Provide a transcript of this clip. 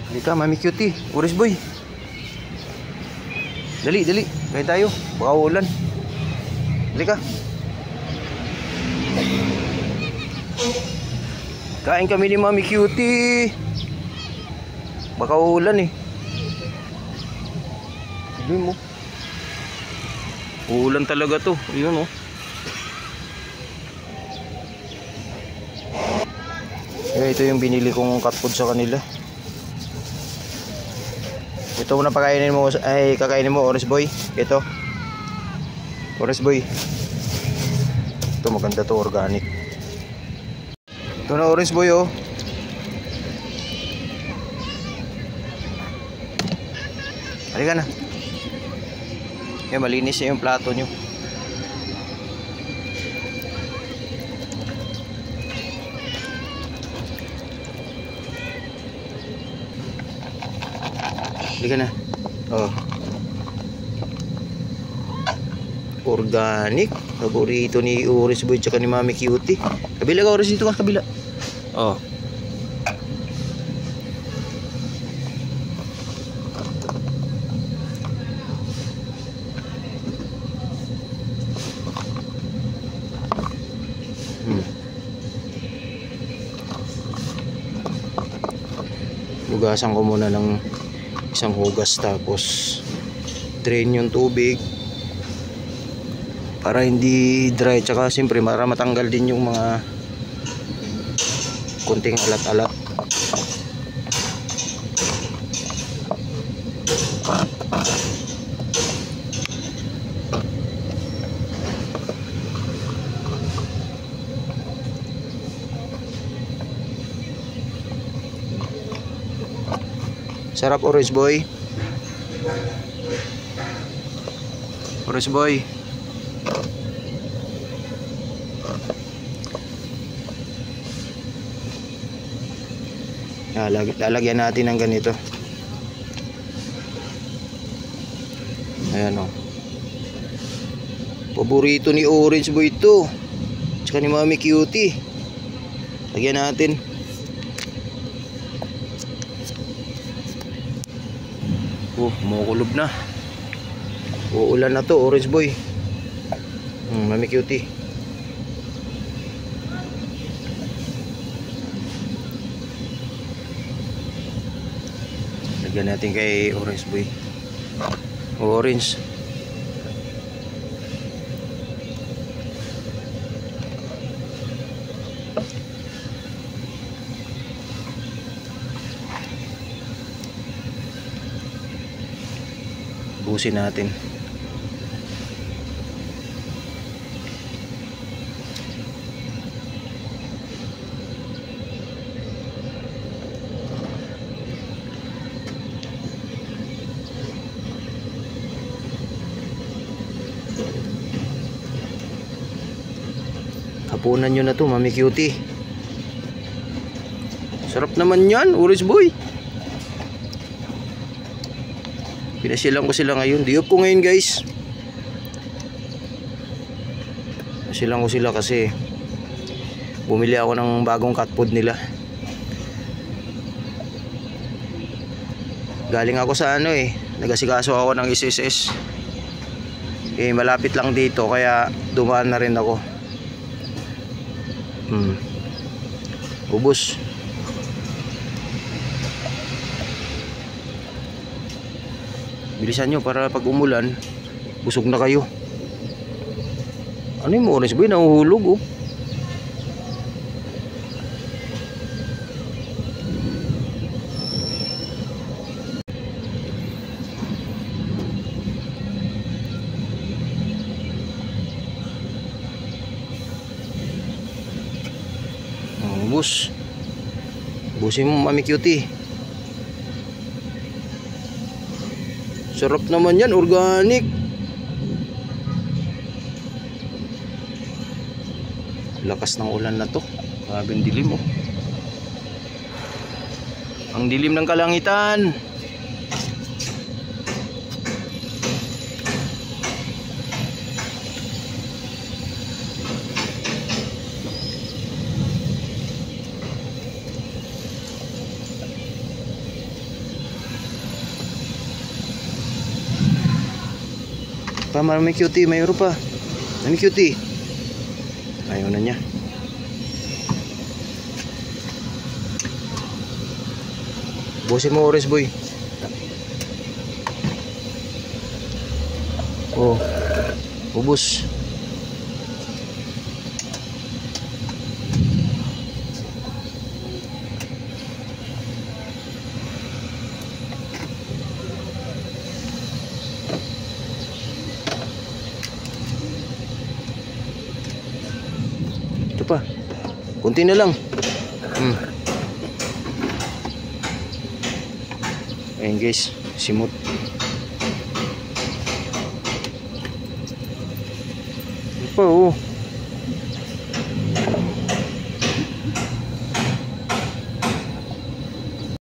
Halika, Mami Cutie. Oris boy. Dali, dali. Kain tayo. Baka ulan. Halika. Kain kami ni Mami Cutie. Baka ulan eh. Sabi mo. Ulan talaga to. Ayun oh. Ito yung binili kong cat food sa kanila. Ito muna pakainin mo, ay kakainin mo, Oris boy. Ito. Oris boy. Ito maganda to, organic. Ito na, Oris boy oh. Halika na. Malinis yung plato nyo. Halika na. Oh. Organic. Paborito ni Oris boy tsaka ni Mami Cutie. Kabila ka, Oris, dito ka, kabila. Oh. Hugasan ko muna ng isang hugas, tapos drain yung tubig para hindi dry, tsaka siyempre para matanggal din yung mga kunting alat-alat. Sarap, Oris boy. Oris boy. Lalagyan natin ng ganito. Ayan o. Paborito ni Orange boy ito. Tsaka ni Mami Cutie. Lagyan natin. Kumukulob na. Uulan na to, Orange boy. Mami Cutie. Lagyan natin kay Orange boy. Orange. Busin natin. Hapunan nyo na to, Mami Cutie. Sarap naman yan, Orange boy. Pinasilang ko sila ngayon. Diop ko ngayon, guys. Pinasilang ko sila kasi bumili ako ng bagong cat food nila. Galing ako sa ano eh, nagasikaso ako ng SSS. Malapit lang dito kaya dumaan na rin ako. Ubos. Bilisan nyo para pag umulan busog na kayo. Ano yung Orange boy, nahuhulog oh. Ubos. Ubusin mo, Mami Cutie. Sarap naman yan, organic. Lakas ng ulan na to. Grabe ang dilim oh. Ang dilim ng kalangitan. Pa, may cutie, mayroon pa. May cutie. Ayaw na niya. Busin mo, orange boy. Oh, ubos. Ito pa. Kunti na lang. Ayan guys, simot. Ito pa oh.